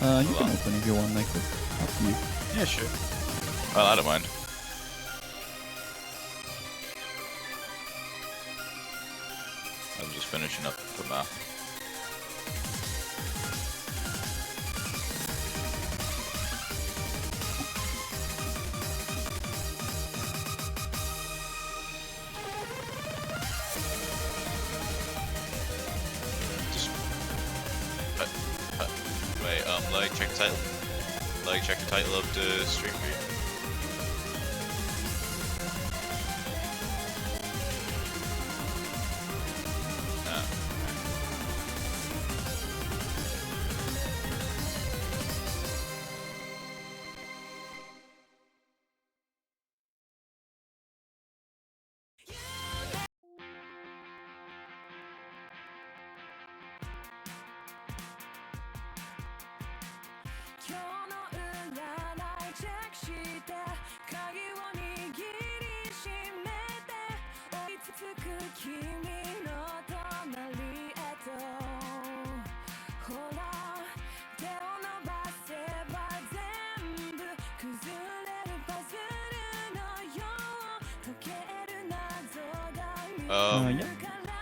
You can open if you want, like this. Up to you. Yeah, sure. Well, I don't mind. I'm just finishing up the map. Wait, like, check the title. Like, check the title of the stream for you. Yeah.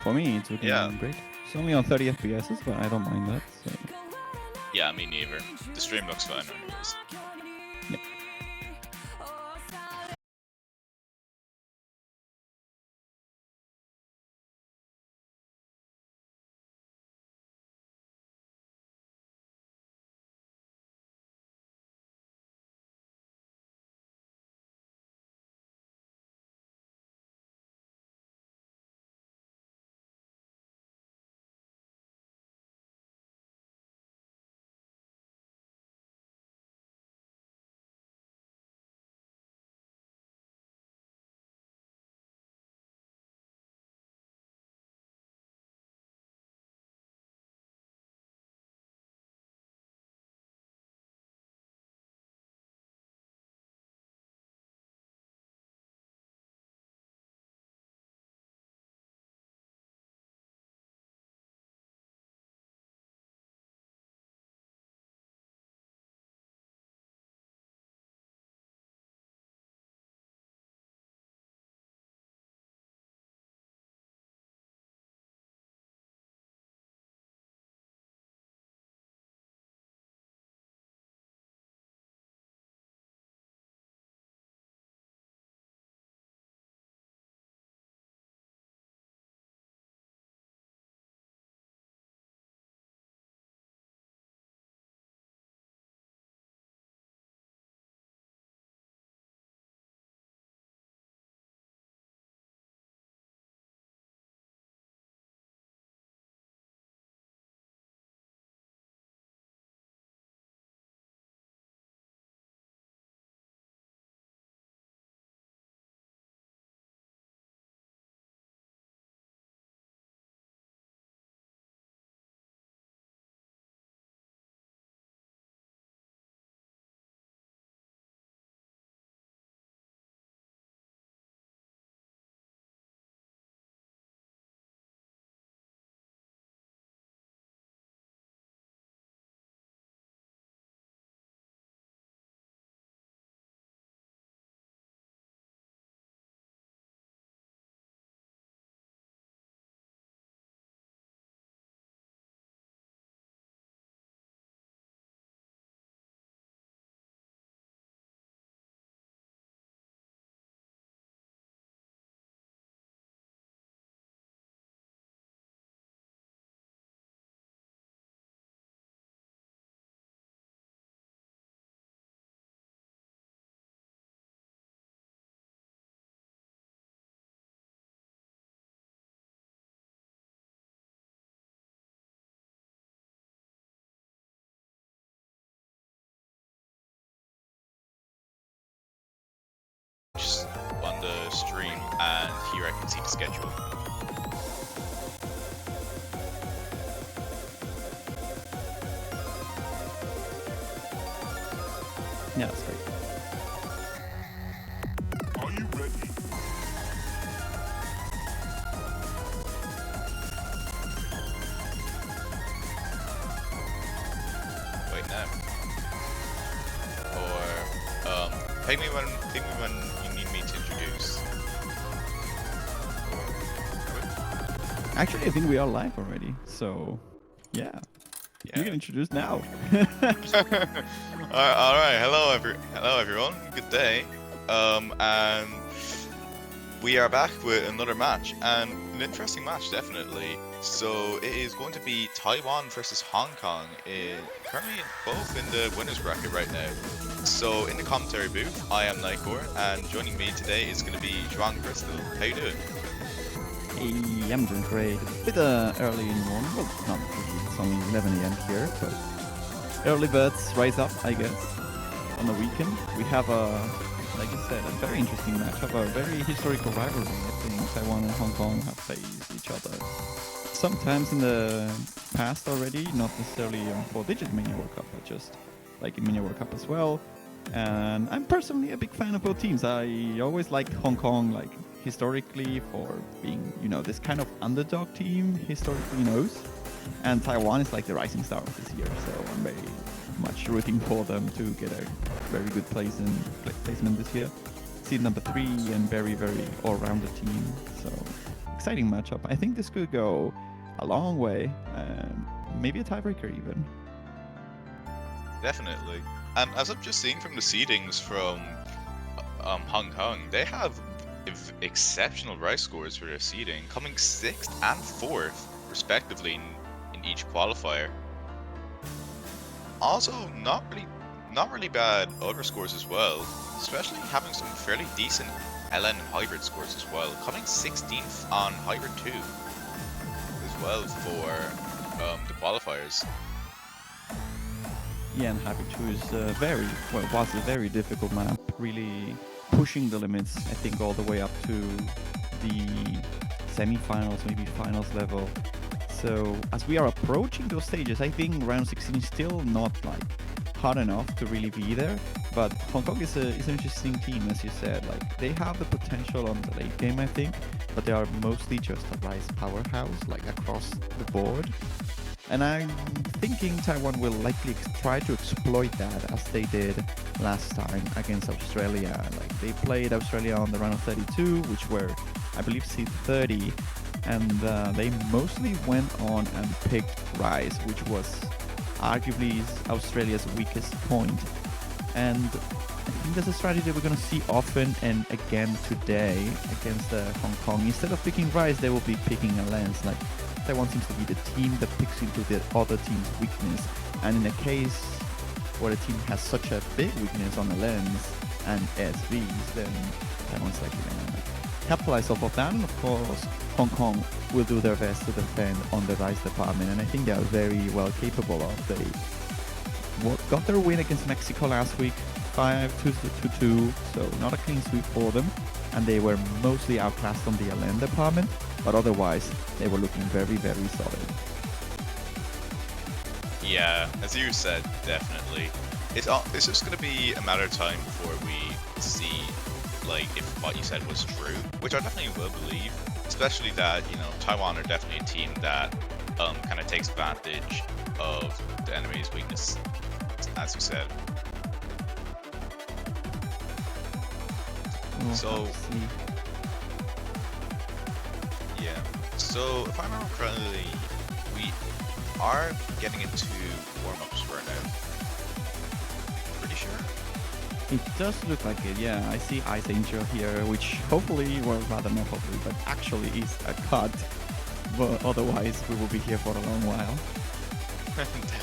For me, it's looking great. It's only on 30 FPS, but I don't mind that. So. Yeah, me neither. The stream looks fine anyways. Yeah. Just on the stream, and here I can see the schedule. Yeah, that's great. Are you ready? Wait, no. ping me when you need me to introduce. Actually, I think we are live already. So, yeah. You can introduce now. All right. Hello everyone. Good day. And we are back with another match, and an interesting match, definitely. So it is going to be Taiwan versus Hong Kong, currently both in the winners bracket right now. So in the commentary booth, I am Nikor, and joining me today is going to be Joan Crystal. How you doing? Hey, I'm doing great. A bit early in the morning. Well, not really. It's only 11 a.m. here, but early birds rise up, I guess. On the weekend, we have like you said, a very interesting matchup, a very historical rivalry. I think Taiwan and Hong Kong have faced each other sometimes in the past already, not necessarily for Digit Mania World Cup, but just like in Mania World Cup as well. And I'm personally a big fan of both teams. I always liked Hong Kong, like historically, for being, you know, this kind of underdog team historically knows. And Taiwan is like the rising star of this year, so I'm very much rooting for them to get a very good placement this year. Seed number 3 and very, very all-rounded team. So exciting matchup. I think this could go a long way, maybe a tiebreaker even. Definitely. And as I've just seen from the seedings from Hong Kong, they have exceptional rise scores for their seeding, coming 6th and 4th respectively in each qualifier. Also, not really bad other scores as well, especially having some fairly decent LN hybrid scores as well, coming 16th on hybrid 2 as well for the qualifiers. Yeah, and Hybrid 2 is was a very difficult map, really pushing the limits, I think, all the way up to the semi-finals, maybe finals level. So as we are approaching those stages, I think round 16 is still not like hard enough to really be there. But Hong Kong is an interesting team, as you said. Like they have the potential on the late game, I think, but they are mostly just a rise powerhouse, like across the board. And I'm thinking Taiwan will likely try to exploit that as they did last time against Australia. Like they played Australia on the round of 32, which were, I believe, seed 30. And they mostly went on and picked Rise, which was arguably Australia's weakest point. And I think that's a strategy we're going to see often and again today against Hong Kong. Instead of picking Rise, they will be picking a lens. Like Taiwan seems to be the team that picks into the other team's weakness. And in a case where a team has such a big weakness on the lens and SVs, then Taiwan's likely going to capitalize off of that. And of course, Hong Kong will do their best to defend on the Rise department. And I think they are very well capable of. They got their win against Mexico last week, 5-2, so not a clean sweep for them. And they were mostly outclassed on the LN department, but otherwise they were looking very, very solid. Yeah, as you said, definitely. It's just going to be a matter of time before we see, like, if what you said was true, which I definitely will believe. Especially that, you know, Taiwan are definitely a team that kind of takes advantage of the enemy's weakness, as you said. So, yeah. So, if I remember correctly, we are getting into warm-ups right now. Pretty sure. It does look like it, yeah. I see Ice Angel here, which hopefully, well, rather not hopefully, but actually is a cut. But otherwise, we will be here for a long while. Definitely.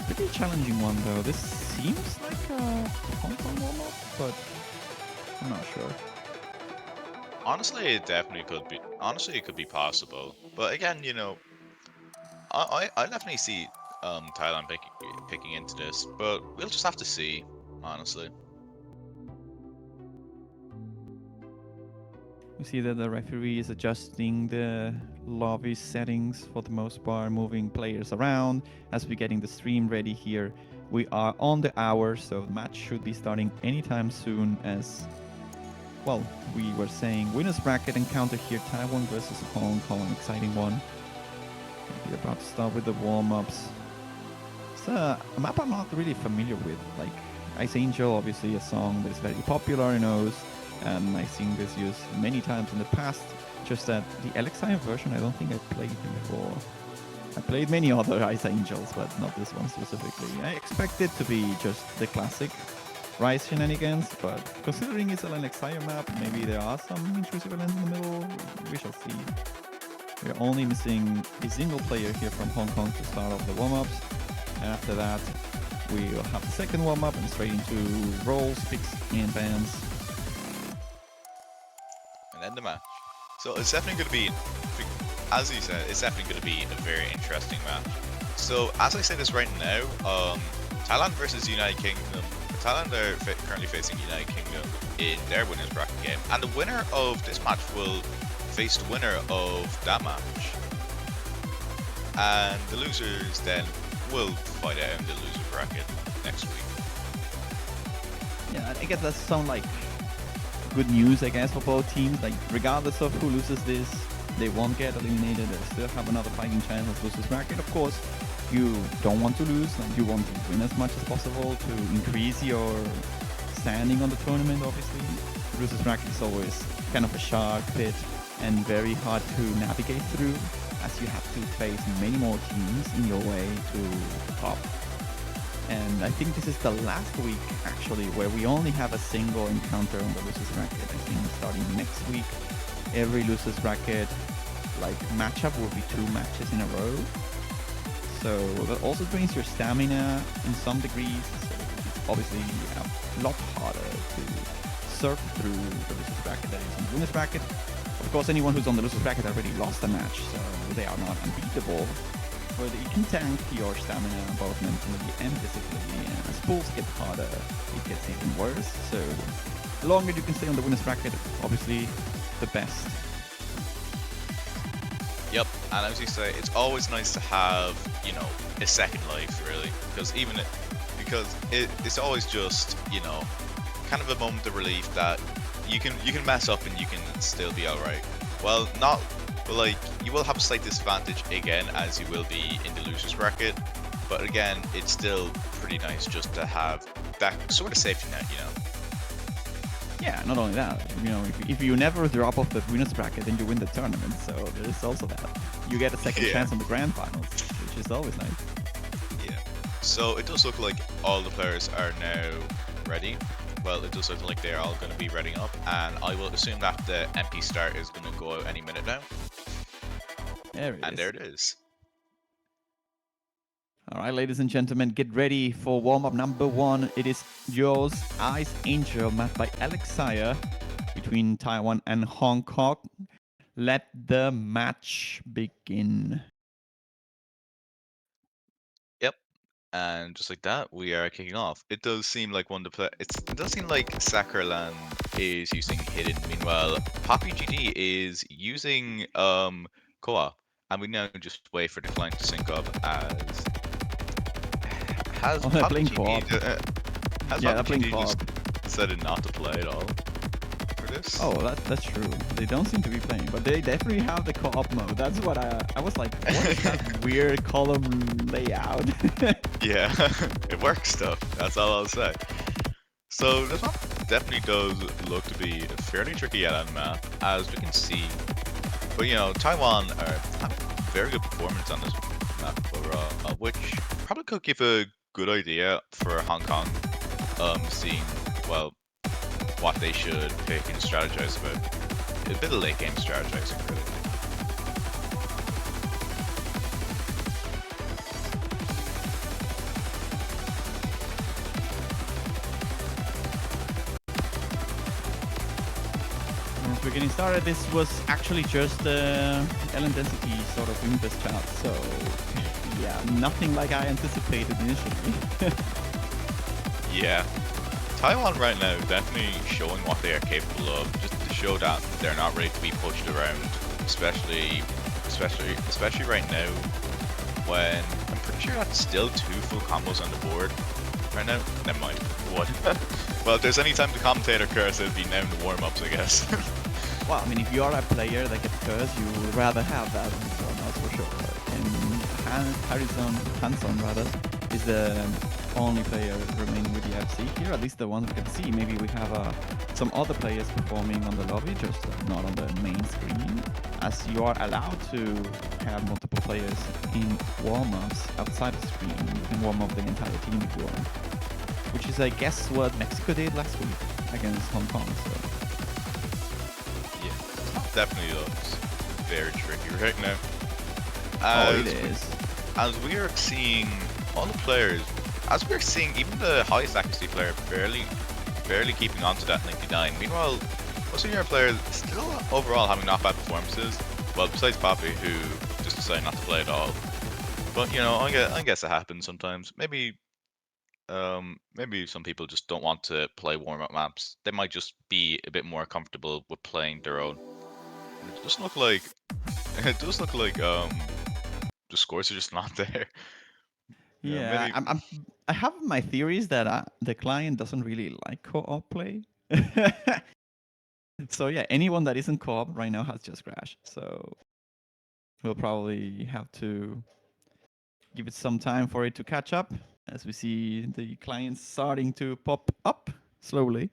Pretty challenging one, though. This seems like a Hong Kong warm-up, but I'm not sure. Honestly, it definitely could be. Honestly, it could be possible. But again, you know, I definitely see Thailand picking into this, but we'll just have to see, honestly. We see that the referee is adjusting the lobby settings for the most part, moving players around as we're getting the stream ready here. We are on the hour, so the match should be starting anytime soon. As well, we were saying, winners bracket encounter here, Taiwan versus Hong Kong, exciting one. We're about to start with the warm-ups. It's a map I'm not really familiar with. Like Ice Angel, obviously a song that is very popular in O's, and I've seen this used many times in the past. Just that the Elixir version, I don't think I played before. I played many other Ice Angels, but not this one specifically. I expect it to be just the classic Rise shenanigans, but considering it's an Elixir map, maybe there are some intrusive elements in the middle. We shall see. We're only missing a single player here from Hong Kong to start off the warm-ups. And after that, we will have the second warm-up and straight into rolls, picks, and bans. And then the match. So it's definitely going to be, as you said, it's definitely going to be a very interesting match. So as I say this right now, Thailand versus United Kingdom. Thailand are currently facing United Kingdom in their winners bracket game, and the winner of this match will face the winner of that match, and the losers then will fight out in the loser bracket next week. Yeah, I guess that sounds like good news, I guess, for both teams. Like, regardless of who loses this, they won't get eliminated. They still have another fighting chance as losers bracket. Of course, you don't want to lose, and you want to win as much as possible to increase your standing on the tournament, obviously. Losers bracket is always kind of a shark pit and very hard to navigate through, as you have to face many more teams in your way to the top. And I think this is the last week, actually, where we only have a single encounter on the losers bracket. I think starting next week, every losers bracket matchup will be 2 matches in a row. So that also drains your stamina in some degrees. So it's obviously a lot harder to surf through the losers bracket that is in the winners bracket. Of course, anyone who's on the losers bracket already lost a match, so they are not unbeatable. But you can tank your stamina both mentally and physically, and as pools get harder, it gets even worse. So the longer you can stay on the winners bracket, obviously, the best. Yep, and as you say, it's always nice to have, you know, a second life, really, because it's always just, you know, kind of a moment of relief that you can mess up and you can still be all right. Well, you will have a slight disadvantage again, as you will be in the losers bracket, but again, it's still pretty nice just to have that sort of safety net, you know. Yeah, not only that, you know, if you never drop off the winners bracket, then you win the tournament. So there's also that. You get a second chance on the grand finals, which is always nice. Yeah. So it does look like all the players are now ready. Well, it does look like they're all going to be ready up, and I will assume that the MP start is going to go out any minute now. There it is. And there it is. All right, ladies and gentlemen, get ready for warm-up number 1. It is yours, Ice Angel, mapped by Elixir between Taiwan and Hong Kong. Let the match begin. Yep. And just like that, we are kicking off. It does seem like it does seem like Sakurland is using Hidden. Meanwhile, Poppy GD is using Koa, and we now just wait for the client to sync up. As has Poppy GD just decided not to play at all for this? Oh, that's true. They don't seem to be playing, but they definitely have the co-op mode. That's what I was like, what is that weird column layout? Yeah, it works stuff. That's all I'll say. So this map definitely does look to be a fairly tricky island map, as we can see. But you know, Taiwan are having a very good performance on this map overall, which probably could give a good idea for Hong Kong, seeing, well, what they should pick and strategize about. A bit of late game strategizing, really. As we're getting started, this was actually just L intensity sort of doing this chat, so yeah, nothing like I anticipated initially. Yeah. Taiwan right now definitely showing what they are capable of, just to show that they're not ready to be pushed around, especially right now, when I'm pretty sure that's still 2 full combos on the board right now. Never mind. What? Well, if there's any time to commentate or curse, it'd be now in the warm-ups, I guess. Well, I mean, if you are a player that gets cursed, you would rather have that than someone else for sure. And Hanson rather is the only player remaining with the FC here, at least the one we can see. Maybe we have some other players performing on the lobby, just not on the main screen, as you are allowed to have multiple players in warm-ups outside the screen. You can warm up the entire team if you want, which is, I guess, what Mexico did last week against Hong Kong. So Yeah, definitely looks very tricky right now. oh, it As we, is. as we are seeing all the players, as we're seeing even the highest accuracy player barely keeping on to that 99. Meanwhile, most of your players still overall having not bad performances. Well, besides Poppy, who just decided not to play at all. But you know, I guess it happens sometimes. Maybe some people just don't want to play warm-up maps. They might just be a bit more comfortable with playing their own. And it does look like it does look like the scores are just not there. You know, Yeah, maybe I have my theories that the client doesn't really like co-op play. So yeah, anyone that isn't co-op right now has just crashed. So we'll probably have to give it some time for it to catch up, as we see the clients starting to pop up slowly.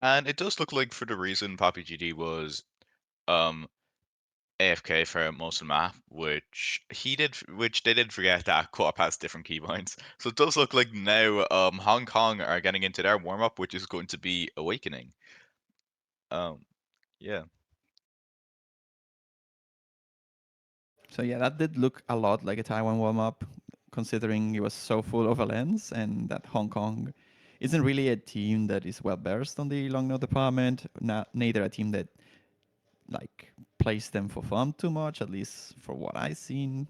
and it does look like for the reason Poppy GD was um AFK for most of the map, which they did forget that co-op has different keybinds. So it does look like now Hong Kong are getting into their warm-up, which is going to be Awakening. Um yeah. So yeah, that did look a lot like a Taiwan warm-up, considering it was so full of a lens, and that Hong Kong isn't really a team that is well versed on the long note department. Neither a team that like plays them for fun too much, at least for what I've seen.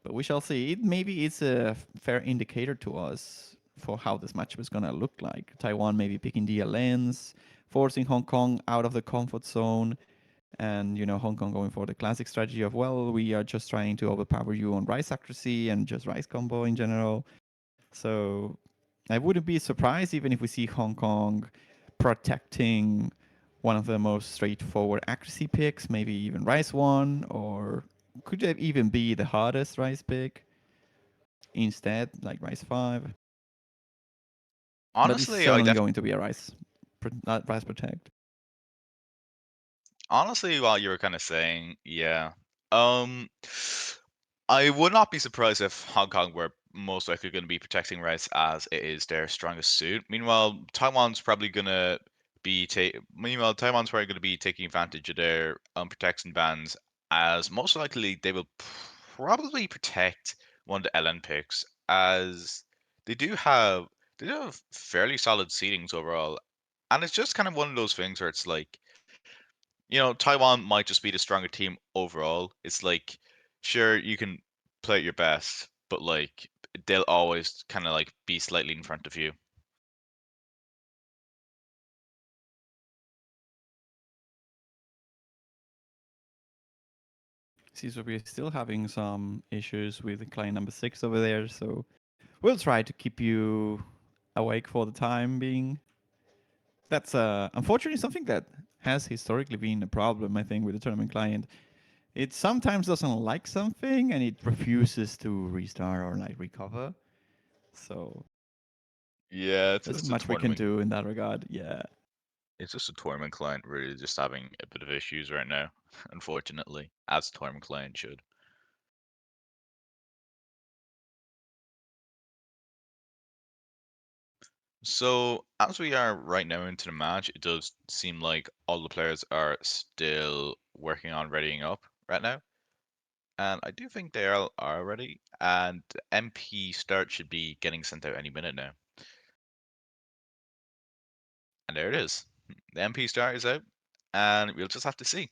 But we shall see. Maybe it's a fair indicator to us for how this match was gonna look like. Taiwan maybe picking the lens, forcing Hong Kong out of the comfort zone, and Hong Kong going for the classic strategy of, well, we are just trying to overpower you on rice accuracy and just rice combo in general. So I wouldn't be surprised even if we see Hong Kong protecting one of the most straightforward accuracy picks, maybe even rice one, or could it even be the hardest rice pick instead, like rice 5? But it's Honestly, certainly going to be a rice protect. honestly, while you were kind of saying, yeah, um, I would not be surprised if Hong Kong were most likely going to be protecting rights as it is their strongest suit. Meanwhile, Taiwan's probably going to be taking advantage of their protection bans, as most likely they will probably protect one of the LN picks, as they do have they do have fairly solid seedings overall, and it's just kind of one of those things where it's like, Taiwan might just be the stronger team overall. It's like, sure, you can play at your best, but like they'll always kind of like be slightly in front of you. Seems we're still having some issues with client number 6 over there, so we'll try to keep you awake for the time being. That's unfortunately something that has historically been a problem, I think, with the tournament client. It sometimes doesn't like something and it refuses to restart or like recover. So Yeah, there isn't much we can do in that regard. Yeah. it's just a tournament client really just having a bit of issues right now, unfortunately, as a tournament client should. So as we are right now into the match, it does seem like all the players are still working on readying up right now. And I do think they are ready, and MP start should be getting sent out any minute now. And there it is. The MP start is out, and we'll just have to see.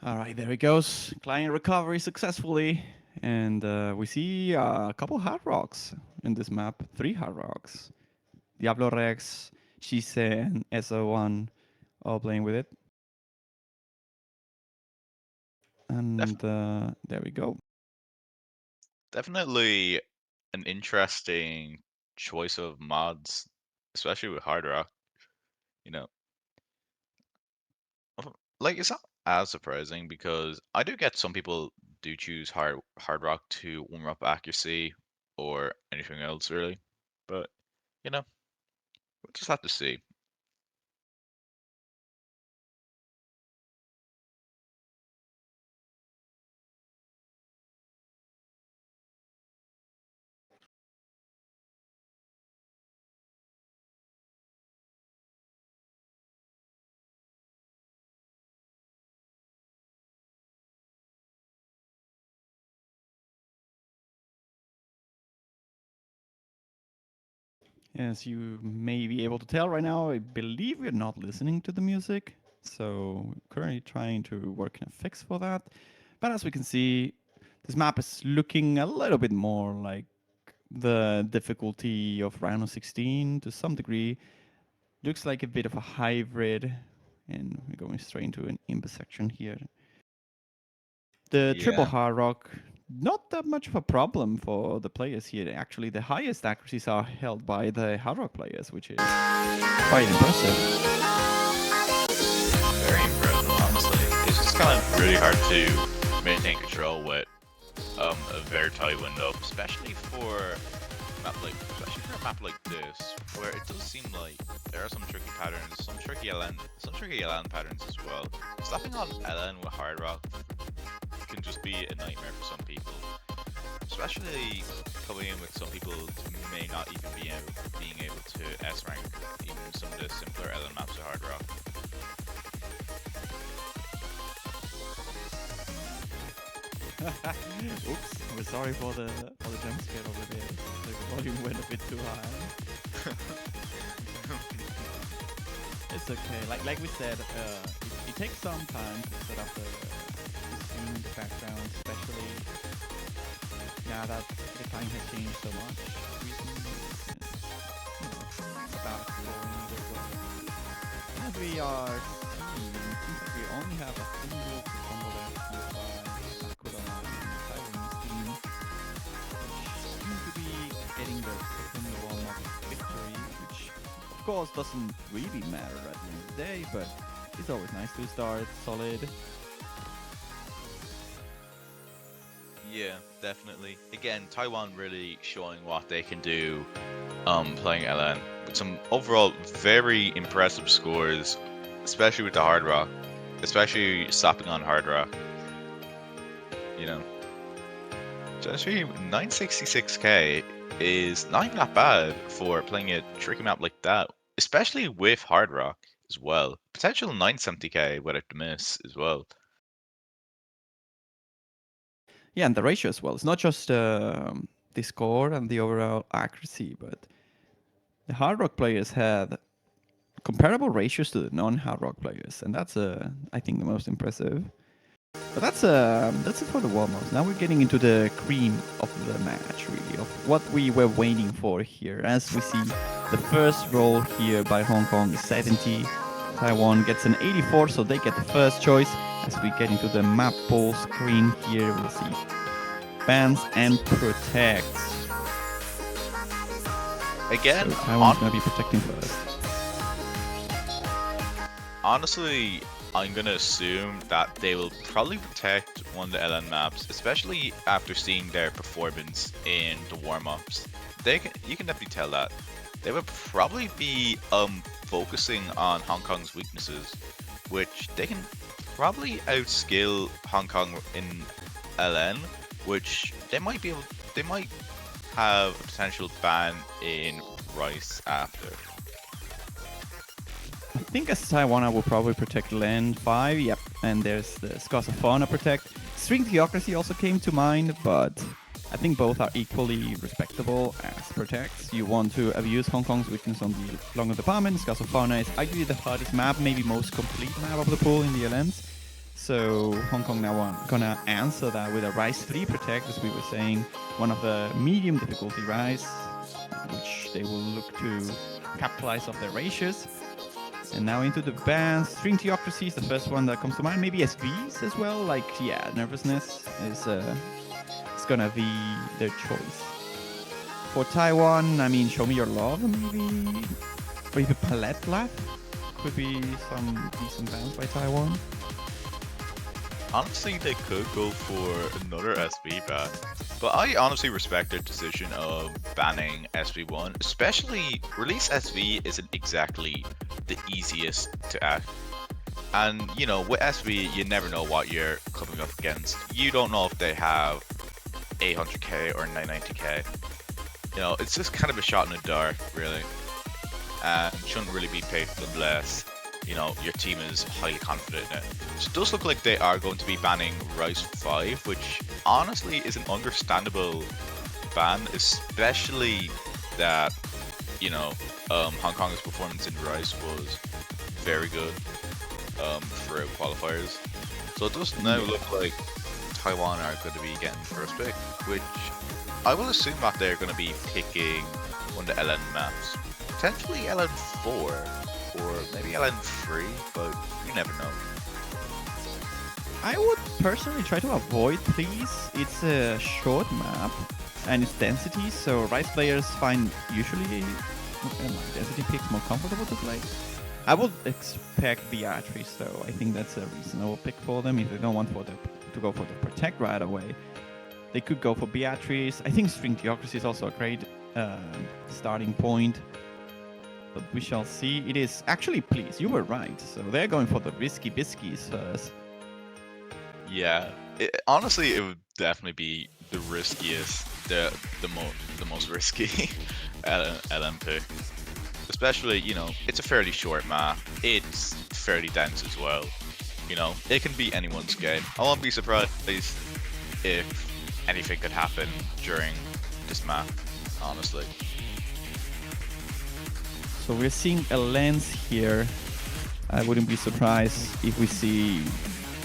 All right, there it goes. Client recovery successfully. And we see a couple hard rocks in this map. 3 hard rocks. Diablo Rex, Shise, and SO1 all playing with it. Def- And there we go. Definitely an interesting choice of mods, especially with Hard Rock. You know, like it's not as surprising because I do get some people do choose hard rock to warm up accuracy or anything else really, but you know we'll just have to see. As you may be able to tell right now, I believe we're not listening to the music. So currently trying to work in a fix for that. But as we can see, this map is looking a little bit more like the difficulty of Rhino 16 to some degree. Looks like a bit of a hybrid. And we're going straight into an intersection here. The triple Yeah, hard rock, not that much of a problem for the players here. Actually, the highest accuracies are held by the hard rock players, which is quite impressive. very impressive honestly. It's just kind of really hard to maintain control with a very tight window, especially for a map like this, where it does seem like there are some tricky patterns, some tricky LN patterns as well. Slapping on LN with hard rock can just be a nightmare for some people, especially coming in with some people who may not even being able to S rank even some of the simpler LN maps with hard rock. Oops, we're sorry for the jump scare over there. The volume went a bit too high. It's okay. Like we said, it takes some time to set up the scene in the background, especially now that the time has changed so much recently. It's about exploring it as well. And we are seeing, it seems like we only have a single combo left here by Sakura and Taiwan's team, which seem to be getting their second warm-up victory, which of course doesn't really matter at the end of the day, but it's always nice to start solid. Yeah, definitely. Again, Taiwan really showing what they can do playing LN with some overall very impressive scores, especially with the hard rock, especially slapping on hard rock. You know, especially 966k is not even that bad for playing a tricky map like that, especially with hard rock as well. Potential 970k without the miss as well. Yeah, and the ratio as well. It's not just the score and the overall accuracy, but the hard rock players had comparable ratios to the non-hard rock players, and that's I think the most impressive. But that's it for the warm-ups. Now we're getting into the cream of the match, really, of what we were waiting for here. As we see the first roll here by Hong Kong is 70. Taiwan gets an 84, so they get the first choice. As we get into the map pool screen here, we'll see bans and protects. Again, So Taiwan's gonna be protecting first. honestly, I'm gonna assume that they will probably protect one of the LN maps, especially after seeing their performance in the warm-ups. You can definitely tell that they would probably be focusing on Hong Kong's weaknesses, which they can probably outskill Hong Kong in LN, which they might have a potential ban in Rice after. I think as Taiwan will probably protect land 5, yep, and there's the Fauna protect. String Theocracy also came to mind, but I think both are equally respectable as protects. You want to abuse Hong Kong's weakness on the Longer Department. Fauna is arguably the hardest map, maybe most complete map of the pool in the LNs. So Hong Kong now gonna answer that with a Rise 3 protect, as we were saying, one of the medium difficulty Rise, which they will look to capitalize off their ratios. And now into the bans. String Theocracy is the first one that comes to mind. Maybe SVs as well. Like, yeah, nervousness is it's gonna be their choice. For Taiwan, I mean, Show Me Your Love, maybe. Or even Palette Lab could be some decent bans by Taiwan. Honestly, they could go for another SB ban, but I honestly respect their decision of banning SB1, especially release SV isn't exactly the easiest to act. And you know, with SV, you never know what you're coming up against. You don't know if they have 800k or 990k. You know, it's just kind of a shot in the dark, really, and shouldn't really be picked unless you know your team is highly confident in it. So it does look like they are going to be banning Rise 5, which honestly is an understandable ban, especially that you know Hong Kong's performance in Rise was very good throughout qualifiers. So it does now look like Taiwan are going to be getting first pick, which I will assume that they're going to be picking one of the LN maps. Potentially LN4 or maybe LN3, but you never know. I would personally try to avoid, please. It's a short map and it's density, so Rice players find usually density picks more comfortable to play. I would expect Beatrice though. I think that's a reasonable pick for them if they don't want to go for the Protect right away. They could go for Beatrice. I think String Theocracy is also a great starting point. But we shall see. It is actually, please, you were right. So they're going for the risky biskies first. Yeah, honestly, it would definitely be the riskiest, the most risky LM pick. Especially, you know, it's a fairly short map. It's fairly dense as well. You know, it can be anyone's game. I won't be surprised if anything could happen during this map, honestly. So we're seeing a lens here. I wouldn't be surprised if we see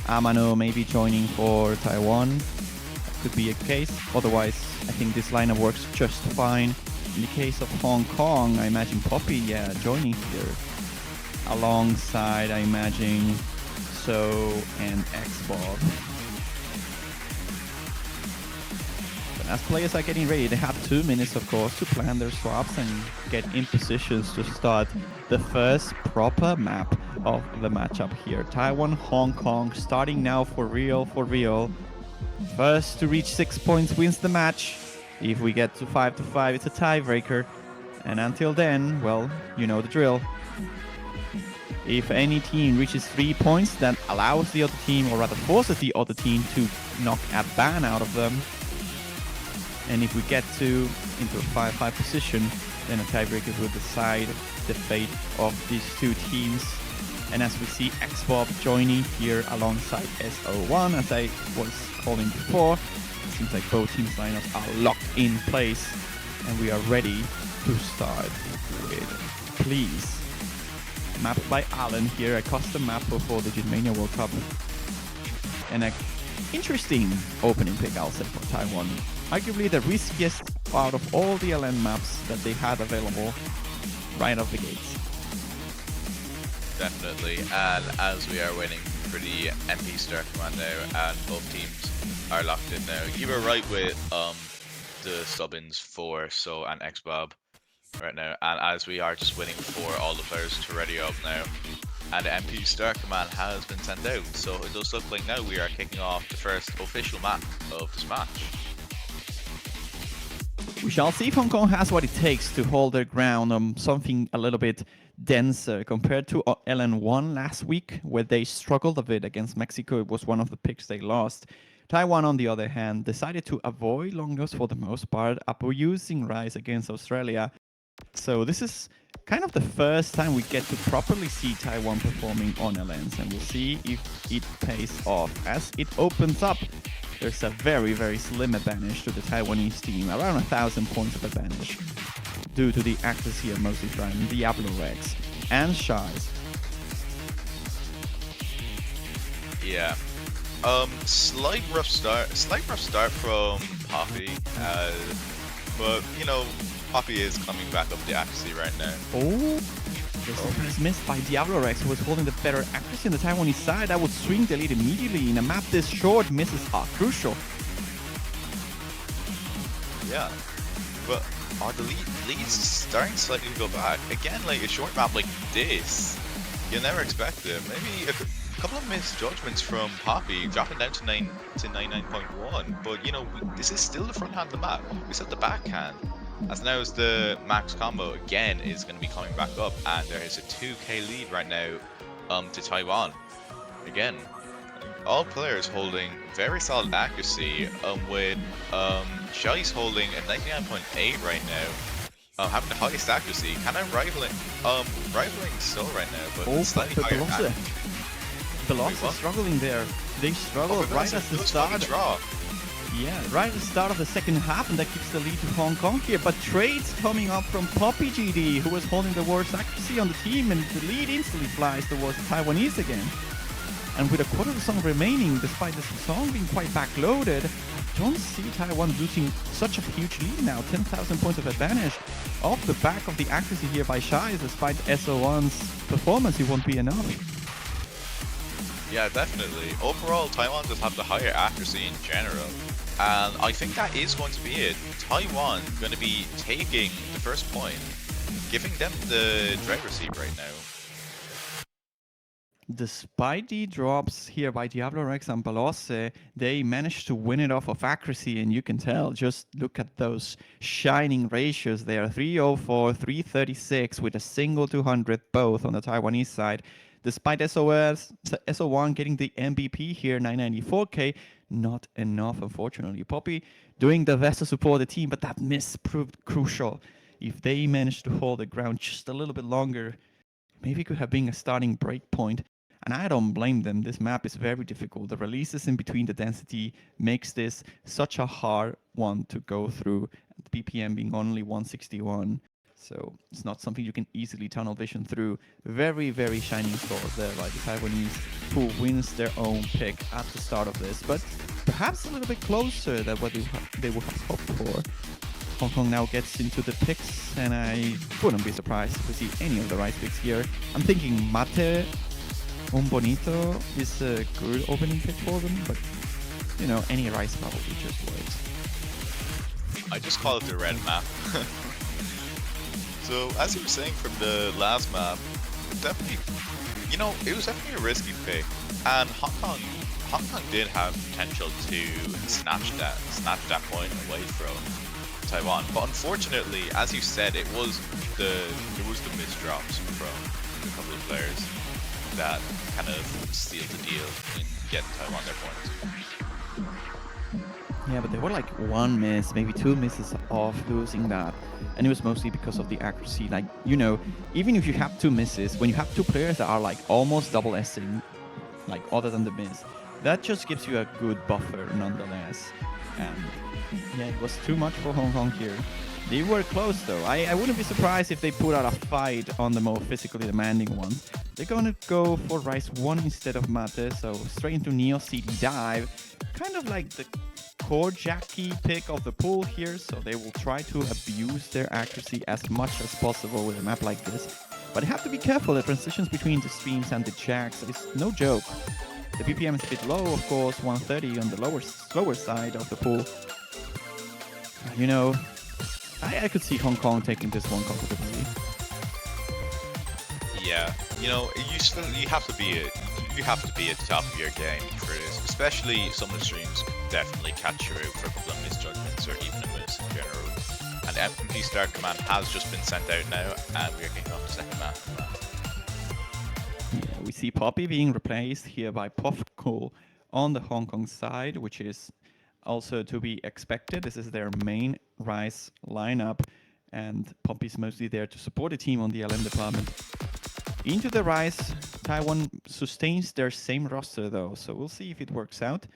Amano maybe joining for Taiwan. That could be a case. Otherwise, I think this lineup works just fine. In the case of Hong Kong, I imagine Poppy, joining here. Alongside, I imagine, So and X-Bob. But as players are getting ready, they have 2 minutes, of course, to plan their swaps and get in positions to start the first proper map of the matchup here. Taiwan, Hong Kong, starting now for real, First to reach 6 points wins the match. If we get to 5-5, it's a tiebreaker. And until then, well, you know the drill. If any team reaches 3 points, that allows the other team, or rather forces the other team to knock a ban out of them. And if we get into a 5-5 position, then a tiebreaker will decide the fate of these two teams. And as we see X-Bob joining here alongside SO1, as I was calling before, it seems like both teams' lineups are locked in place, and we are ready to start with Please. Mapped by Alan here, a custom map for the Mania World Cup. And an interesting opening pick, I'll say, for Taiwan. Arguably the riskiest out of all the LN maps that they had available right off the gates. Definitely, and as we are waiting for the MP Star Command now, and both teams are locked in now. You were right with the sub-ins for So and Xbob right now, and as we are just waiting for all the players to ready up now, and the MP Star Command has been sent out, so it does look like now we are kicking off the first official map of this match. We shall see if Hong Kong has what it takes to hold their ground on something a little bit denser compared to LN1 last week, where they struggled a bit against Mexico. It was one of the picks they lost. Taiwan, on the other hand, decided to avoid longos for the most part, using Rise against Australia. So this is kind of the first time we get to properly see Taiwan performing on LNs, and we'll see if it pays off. As it opens up, there's a very, very slim advantage to the Taiwanese team, around 1,000 points of advantage, due to the accuracy of mostly trying Diablo Rex and Shaz. Yeah. Slight rough start from Poppy, but you know, Poppy is coming back up the accuracy right now. Oh, this is missed by Diablo Rex, who was holding the better accuracy on the Taiwanese side. That would swing the lead immediately. In a map this short, misses are crucial. Yeah, but are the leads starting slightly to go back? Again, like a short map like this, you never expect it. Maybe a couple of misjudgments from Poppy, dropping down to 99.1. But this is still the front hand of the map. We still have the backhand. As now as the max combo again is going to be coming back up, and there is a 2k lead right now to Taiwan. Again, all players holding very solid accuracy, with Shelly's holding a 99.8 right now, having the highest accuracy, kind of rivaling So right now, but slightly higher accuracy. Veloz is struggling there. They struggled right at the start. Yeah, right at the start of the second half, and that gives the lead to Hong Kong here. But trades coming up from Poppy GD, who was holding the worst accuracy on the team, and the lead instantly flies towards the Taiwanese again. And with a quarter of the song remaining, despite this song being quite backloaded, I don't see Taiwan losing such a huge lead now. 10,000 points of advantage off the back of the accuracy here by Shai. Despite SO1's performance, it won't be enough. Yeah, definitely. Overall, Taiwan just have the higher accuracy in general. And I think that is going to be it. Taiwan going to be taking the first point, giving them the driver's seat right now. Despite the drops here by Diablo Rex and Balose, they managed to win it off of accuracy, and you can tell, just look at those shining ratios there. 304, 336 with a single 200 both on the Taiwanese side. Despite SO1 getting the MVP here, 994k, not enough, unfortunately. Poppy doing the best to support the team, but that miss proved crucial. If they managed to hold the ground just a little bit longer, maybe it could have been a starting break point. And I don't blame them. This map is very difficult. The releases in between the density makes this such a hard one to go through. The BPM being only 161. So it's not something you can easily tunnel vision through. Very, very shining scores there by the Taiwanese, who wins their own pick at the start of this. But perhaps a little bit closer than what they would have hoped for. Hong Kong now gets into the picks, and I wouldn't be surprised if we see any of the rice picks here. I'm thinking Mate Un Bonito is a good opening pick for them, but any rice probably just works. I just call it the red map. So, as you were saying from the last map, definitely, it was definitely a risky pick, and Hong Kong did have potential to snatch that point away from Taiwan. But unfortunately, as you said, there was the misdrops from a couple of players that kind of sealed the deal in getting Taiwan their points. Yeah, but they were like one miss, maybe two misses off losing that. And it was mostly because of the accuracy. Like, even if you have two misses, when you have two players that are like almost double S-ing, like other than the miss, that just gives you a good buffer nonetheless. And yeah, it was too much for Hong Kong here. They were close though. I wouldn't be surprised if they put out a fight on the more physically demanding ones. They're gonna go for Rice 1 instead of Mate, so straight into Neo CD Dive. Kind of like the core Jackie pick of the pool here, so they will try to abuse their accuracy as much as possible with a map like this. But they have to be careful. The transitions between the streams and the jacks is no joke. The BPM is a bit low, of course, 130 on the slower side of the pool. I could see Hong Kong taking this one comfortably. Yeah, you have to be at the top of your game for this. Especially some of the streams could definitely catch you out for a couple of misjudgments or even a miss in general. And MP start command has just been sent out now, and we are kicking off the second map. Yeah, we see Poppy being replaced here by Puffcool on the Hong Kong side, which is also to be expected. This is their main Rice lineup, and Poppy's mostly there to support the team on the LM department. Into the Rice, Taiwan sustains their same roster though, so we'll see if it works out.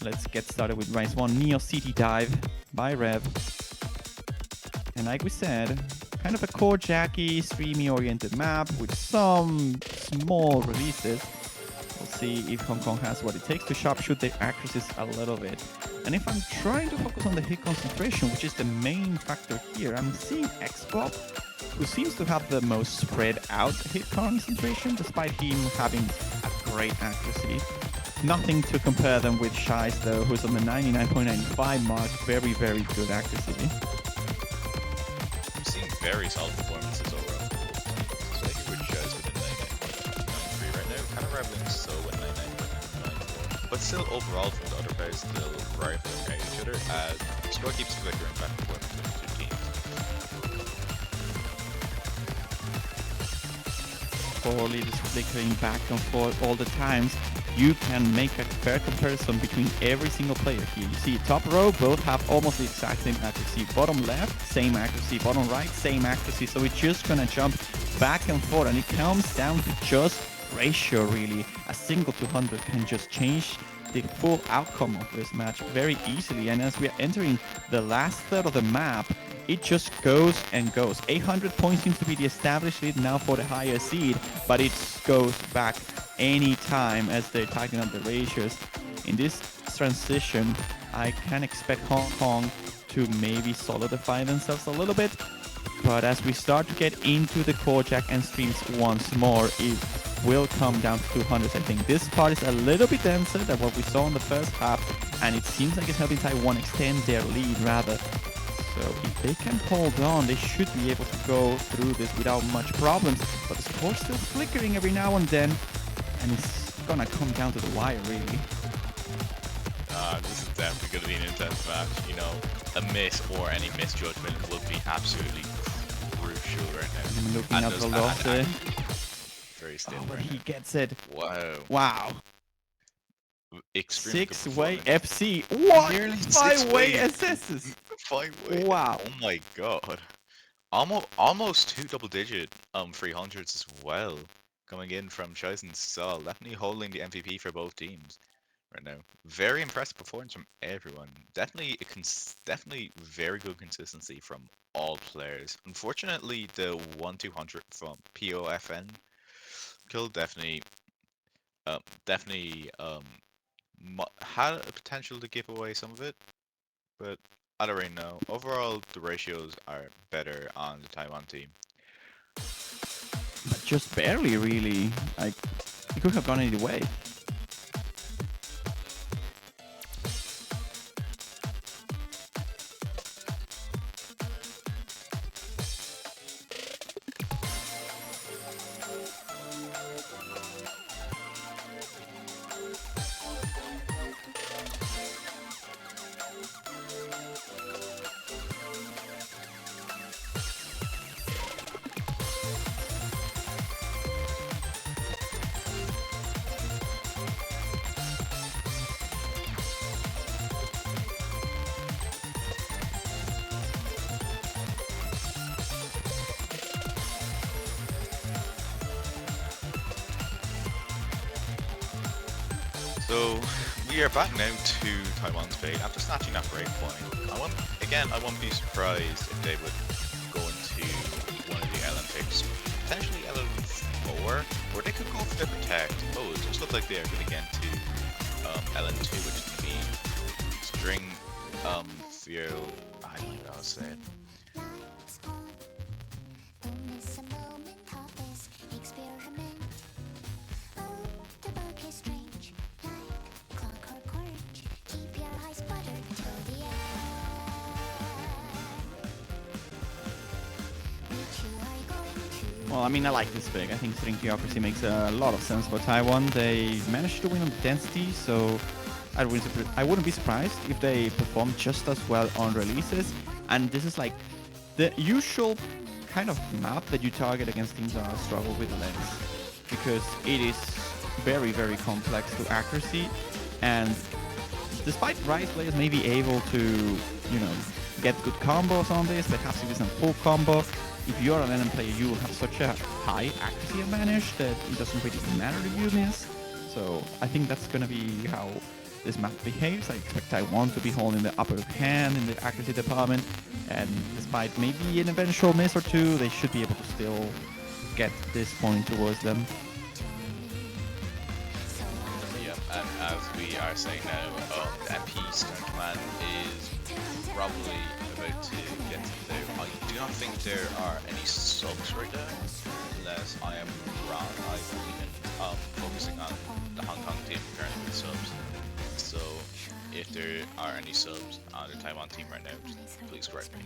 Let's get started with Rice 1, Neo City Dive by Rev. And like we said, kind of a core Jackie, streamy oriented map with some small releases. We'll see if Hong Kong has what it takes to sharpshoot their accuracies a little bit. And if I'm trying to focus on the hit concentration, which is the main factor here, I'm seeing Xbox, who seems to have the most spread out hit concentration, despite him having a great accuracy. Nothing to compare them with Shais though, who's on the 99.95 mark, very, very good accuracy. I'm seeing very solid performances overall. So I think we're Shais with a 99.93 right now, kind of rivaling but still overall from the other players still rivaling at each other as the score keeps flickering back and forth between the two teams. Four leaders flickering back and forth all the times. You can make a fair comparison between every single player here. You see top row, both have almost the exact same accuracy. Bottom left, same accuracy. Bottom right, same accuracy. So it's just gonna jump back and forth, and it comes down to just ratio really. A single 200 can just change the full outcome of this match very easily. And as we are entering the last third of the map, it just goes and goes. 800 points seems to be the established lead now for the higher seed, but it goes back any time as they tighten up the ratios. In this transition, I can expect Hong Kong to maybe solidify themselves a little bit, but as we start to get into the core jack and streams once more, it will come down to 200s. I think this part is a little bit denser than what we saw in the first half, and it seems like it's helping Taiwan extend their lead rather. So if they can hold on, they should be able to go through this without much problems. But the score's still flickering every now and then, and it's gonna come down to the wire, really. This is definitely going to be an intense match. You know, a miss or any misjudgment would be absolutely crucial right now. I'm looking at the loss there. Very still. But Right he now. gets it. Wow. Wow. Extremely good 6-way performance. FC. What? Nearly 5-way 6-way. assists. 5-way. Wow. Oh my god. Almost 2 double-digit 300s as well coming in from Shizen Sol. Definitely holding the MVP for both teams right now. Very impressive performance from everyone. Definitely very good consistency from all players. Unfortunately, the 1-200 from POFN kill definitely had a potential to give away some of it, but I don't really know. Overall, the ratios are better on the Taiwan team. But just barely, really. Like, it could have gone either way. So we are back now to Taiwan's fate after snatching that break point. I won't be surprised if they would go into one of the LN picks, potentially LN4, or they could go for the protect. Oh, it just looks like they are going to get to LN2, which is going to be string fear. I don't know how to say it. Well, I mean, I like this pick. I think string theocracy makes a lot of sense for Taiwan. They managed to win on density, so I wouldn't be surprised if they perform just as well on releases. And this is like the usual kind of map that you target against teams that struggle with lens, because it is very, very complex to accuracy. And despite Rise players may be able to, you know, get good combos on this, perhaps if it's a full combo, if you're an LN player, you will have such a high accuracy advantage that it doesn't really matter if you miss. So I think that's going to be how this map behaves. I expect Taiwan to be holding the upper hand in the accuracy department, and despite maybe an eventual miss or two, they should be able to still get this point towards them. Yeah, and as we are saying now, the MP Stern Command is probably about to get to there. I do not think there are any subs right now, unless I am wrong. I've only been focusing on the Hong Kong team currently with subs. So if there are any subs on the Taiwan team right now, please correct me.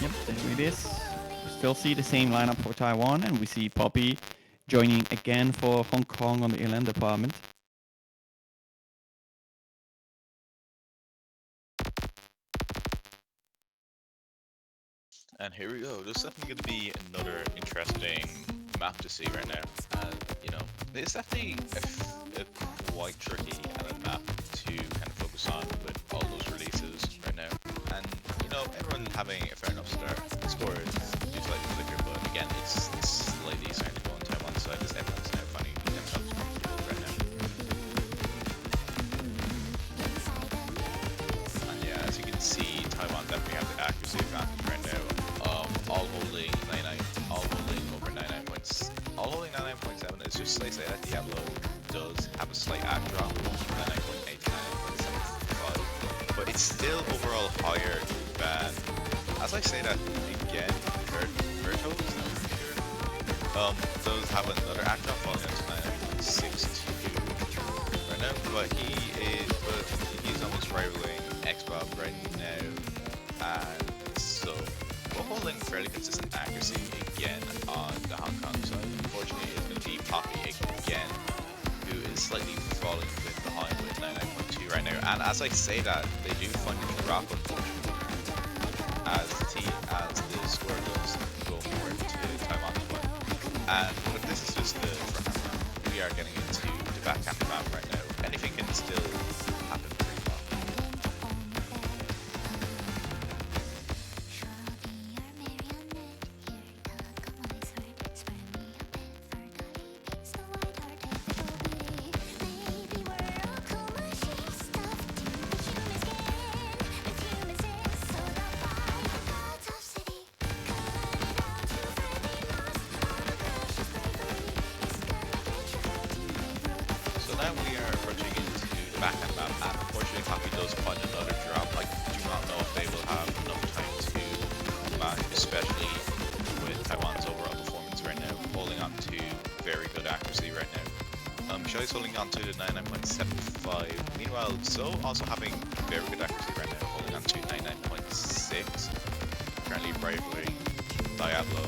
Yep, there it is. We still see the same lineup for Taiwan, and we see Poppy joining again for Hong Kong on the LN department. And here we go. This is definitely going to be another interesting map to see right now. And, you know, it's definitely a quite tricky map to kind of focus on with all those releases right now. And, you know, everyone having a fair enough start. The score is slightly quicker, but again, it's slightly starting to go on Taiwan's side as everyone's now finding themselves comfortable right now. And yeah, as you can see, Taiwan definitely have the accuracy advantage right now. All holding 99, all holding over 99 points. All holding 99.7 is just like say that Diablo does have a slight act drop from 99.8 to 99.75, but it's still overall higher than, as I say that again, Virtual does have another act drop falling down to 99.62 right now, but he's almost rivaling Xbox right now, and so we're holding fairly consistent accuracy again on the Hong Kong side. Unfortunately, it's going to be Poppy again, who is slightly falling a bit behind with 99.2 right now. And as I say that, they do find a drop, unfortunately, as the score does go more to Taiwan as well. But this is just the front half map. We are getting into the back half map right now. Anything can still happen pretty well. Now we are approaching into the backhand map, and unfortunately Poppy does find another drop. I do not know if they will have enough time to manage, especially with Taiwan's overall performance right now, holding on to very good accuracy right now. Shai's holding on to the 99.75. Meanwhile, So also having very good accuracy right now, holding on to 99.6. Currently rivaling Diablo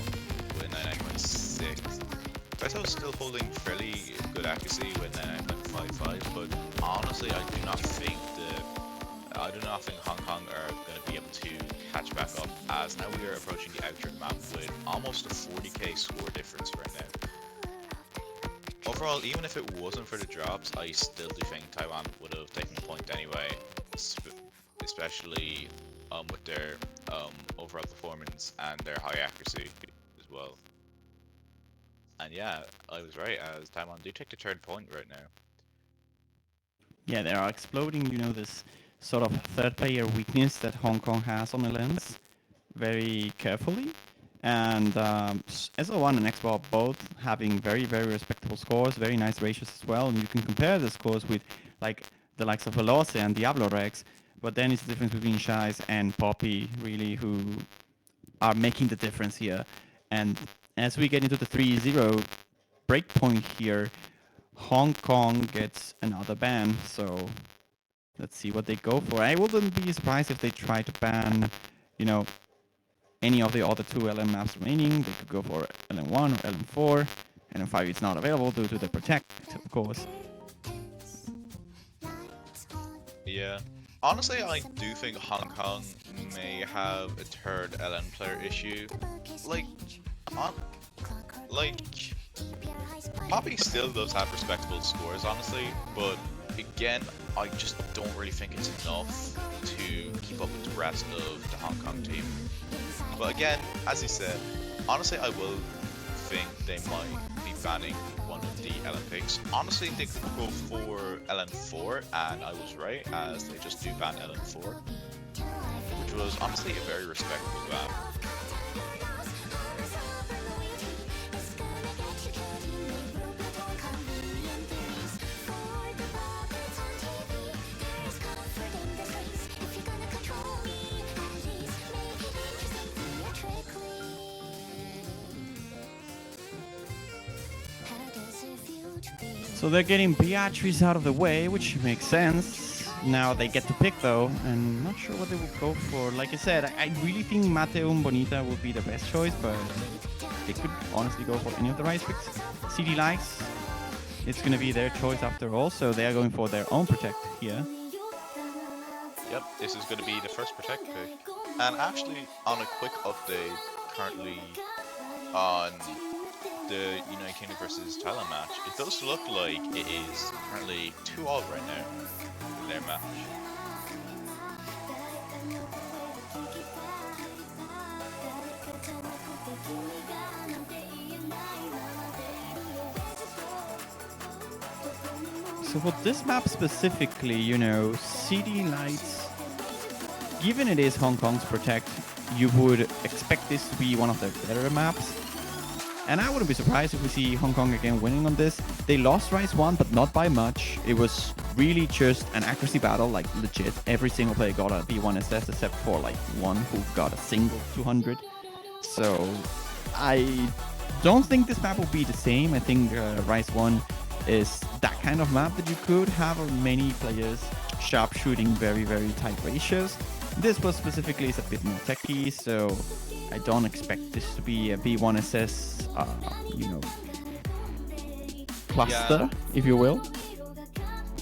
with 99.6. Beto is still holding fairly good accuracy with 99.55, but honestly, I do not think Hong Kong are going to be able to catch back up, as now we are approaching the outer map with almost a 40k score difference right now. Overall, even if it wasn't for the drops, I still do think Taiwan would have taken the point anyway, especially with their overall performance and their high accuracy as well. And yeah, I was right, as Taiwan do take the third point right now. Yeah, they are exploding, this sort of third player weakness that Hong Kong has on the lens very carefully. And SL1 and Xbox both having very, very respectable scores, very nice ratios as well. And you can compare the scores with like the likes of Veloce and Diablo Rex, but then it's the difference between Shies and Poppy, really, who are making the difference here. And as we get into the 3-0 breakpoint here, Hong Kong gets another ban, so let's see what they go for. I wouldn't be surprised if they try to ban, any of the other two LM maps remaining. They could go for LM1 or LM4. LM5 is not available due to the Protect, of course. Yeah. Honestly, I do think Hong Kong may have a third LN player issue. Poppy still does have respectable scores, honestly, but again, I just don't really think it's enough to keep up with the rest of the Hong Kong team. But again, as you said, honestly, I will think they might be banning one of the LN picks. Honestly, they could go for LN4, and I was right, as they just do ban LN4, which was honestly a very respectable ban. So they're getting Beatrice out of the way, which makes sense. now they get to pick though, and not sure what they will go for. Like I said, I really think Mateo and Bonita would be the best choice, but they could honestly go for any of the Rice picks. CD Likes, it's going to be their choice after all, so they are going for their own Protect here. Yep, this is going to be the first Protect pick. And actually, on a quick update, currently on the United Kingdom versus Thailand match, it does look like it is currently 2-all right now in their match. So for this map specifically, you know, CD Lights, given it is Hong Kong's Protect, you would expect this to be one of their better maps. And I wouldn't be surprised if we see Hong Kong again winning on this. They lost Rise 1, but not by much. It was really just an accuracy battle, like legit. Every single player got a B1SS except for like one who got a single 200. So I don't think this map will be the same. I think Rise 1 is that kind of map that you could have many players sharpshooting very, very tight ratios. This was specifically is a bit more techy, so I don't expect this to be a B1SS, you know, cluster, if you will.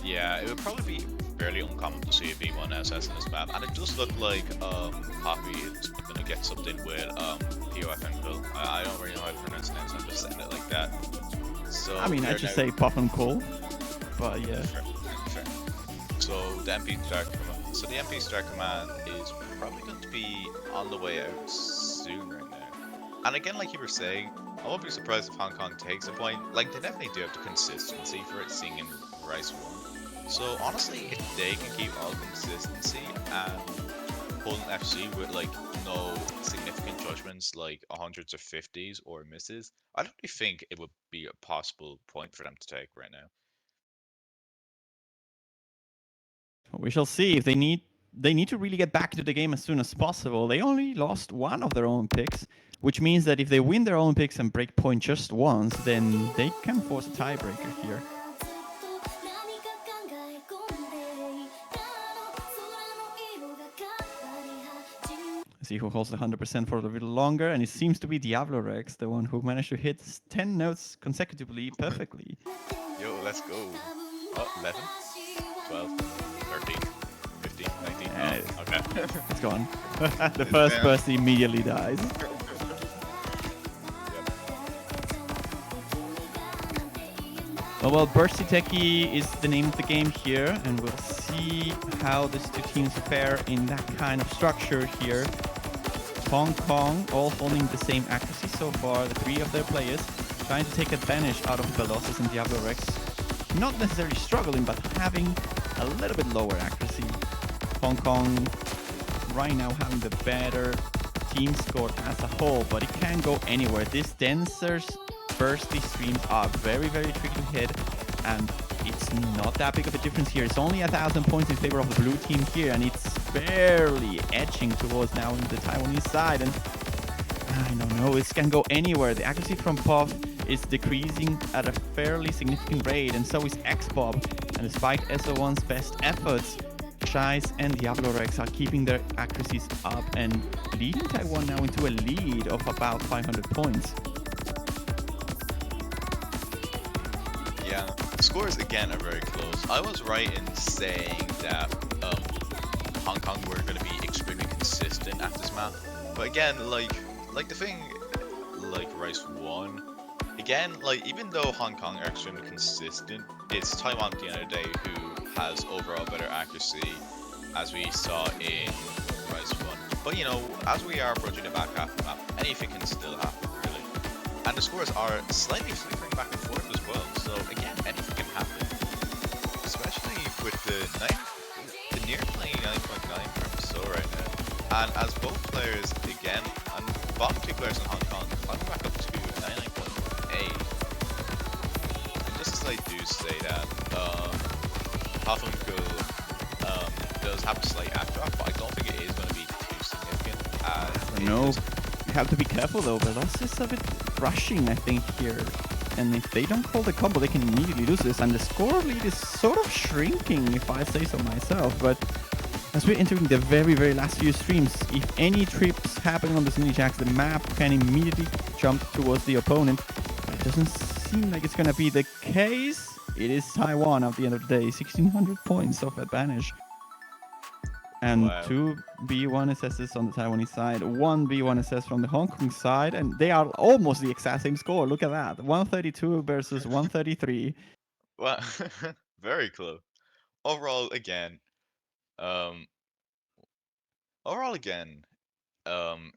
Yeah, it would probably be fairly uncommon to see a B1SS in this map, and it does look like Poppy is going to get something with POF and Bill. I don't really know how to pronounce it, so I'm just saying it like that. So I mean, I just say Pop and Cool, but yeah. Fair. So the MP Start Command is probably going to be on the way out soon right now. And again, like you were saying, I won't be surprised if Hong Kong takes a point. Like, they definitely do have the consistency for it, seeing in Rice 1. So honestly, if they can keep all consistency and hold an FC with like no significant judgments like 100s or 50s or misses, I don't really think it would be a possible point for them to take right now. We shall see. If they need to really get back into the game as soon as possible. They only lost one of their own picks, which means that if they win their own picks and break point just once, then they can force a tiebreaker here. See who holds the 100% for a little longer, and it seems to be Diablo Rex, the one who managed to hit 10 notes consecutively perfectly. Yo, let's go. Oh, 11, 12, 13, 15, 19. Oh, okay. It's gone. The first burst immediately dies. Well, Bursty Techie is the name of the game here, and we'll see how these two teams fare in that kind of structure here. Hong Kong all holding the same accuracy so far, the three of their players trying to take advantage out of Velocis and Diablo Rex. Not necessarily struggling, but having a little bit lower accuracy. Hong Kong right now having the better team score as a whole, but it can go anywhere. These Denser's bursty streams are very, very tricky to hit, and it's not that big of a difference here. It's only 1,000 points in favor of the blue team here, and it's barely edging towards now in the Taiwanese side. And I don't know, it can go anywhere. The accuracy from Puff is decreasing at a fairly significant rate, and so is Xbob. And despite SO1's best efforts, Shies and Diablo Rex are keeping their accuracies up and leading Taiwan now into a lead of about 500 points. Yeah, the scores again are very close. I was right in saying that Hong Kong were going to be extremely consistent at this map, but again, like the thing, like Rice 1, again, like even though Hong Kong are extremely consistent, it's Taiwan at the end of the day who has overall better accuracy, as we saw in Rice 1. But you know, as we are approaching the back half of the map, anything can still happen, really. And the scores are slightly flickering back and forth as well, so again, anything can happen. Especially with the near playing 9.9 from So right now. And as both players, again, and bottom two players in Hong Kong, climbing back up to 99.8. And just as I do say that, Hoffenko does have a slight act drop, but I don't think it is going to be too significant. No, you have to be careful though. Velocis is a bit rushing, I think, here. and if they don't call the combo, they can immediately lose this. And the score lead is sort of shrinking, if I say so myself. But as we're entering the very, very last few streams, if any trips happen on this mini jacks, the map can immediately jump towards the opponent. It doesn't seem like it's gonna be the case. It is Taiwan at the end of the day, 1600 points of advantage. And Wow. 2 B1 assesses on the Taiwanese side, 1 B1 assess from the Hong Kong side, and they are almost the exact same score. Look at that, 132 versus 133. Well, very close. Overall, again, um, overall again, um,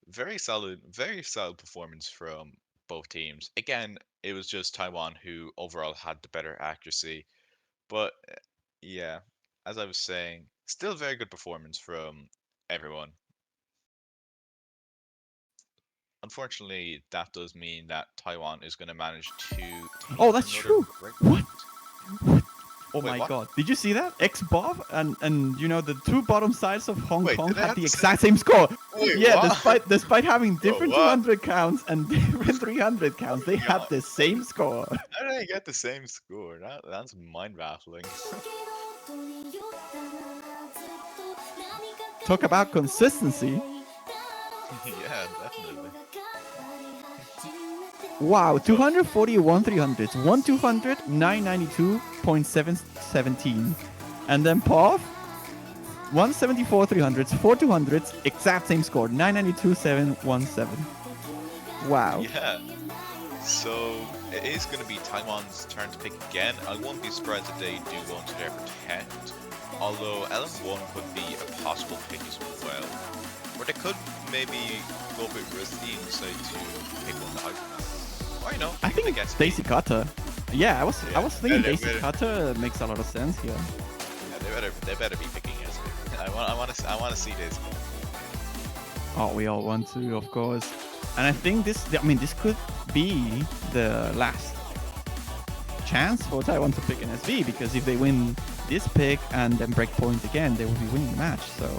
very solid performance from both teams. Again, it was just Taiwan who overall had the better accuracy, but yeah, as I was saying, still very good performance from everyone. Unfortunately, that does mean that Taiwan is going to manage to take Oh, that's another true. break What? point. Oh Wait, my what? god. Did you see that? X-Bob and you know the 2 bottom sides of Hong Wait, Kong did they had have the the exact same score. Wait, Yeah, what? despite having Bro, different what? 200 counts and different 300 counts, they had God, the same score. how did I get the same score? That's mind baffling. Talk about consistency. Yeah, definitely. Wow, So 241 300s, 1 200, 992.717. And then POV, 174 300s, 4 200s, exact same score, 992.717. Wow. yeah, so it is going to be Taiwan's turn to pick again. I won't be surprised if they do go into their protect. Although LM1 could be a possible pick as well. Or they could maybe go a bit risky and decide to pick one the hyper. Or you know, I pick think the Daisy Cutter. Yeah, I was thinking Yeah, Daisy Cutter makes a lot of sense here. Yeah, they better be picking us. I want to see this. Oh, we all want to, of course. And I think this could be the last chance for Taiwan to pick an SV, because if they win this pick and then break point again, they will be winning the match. So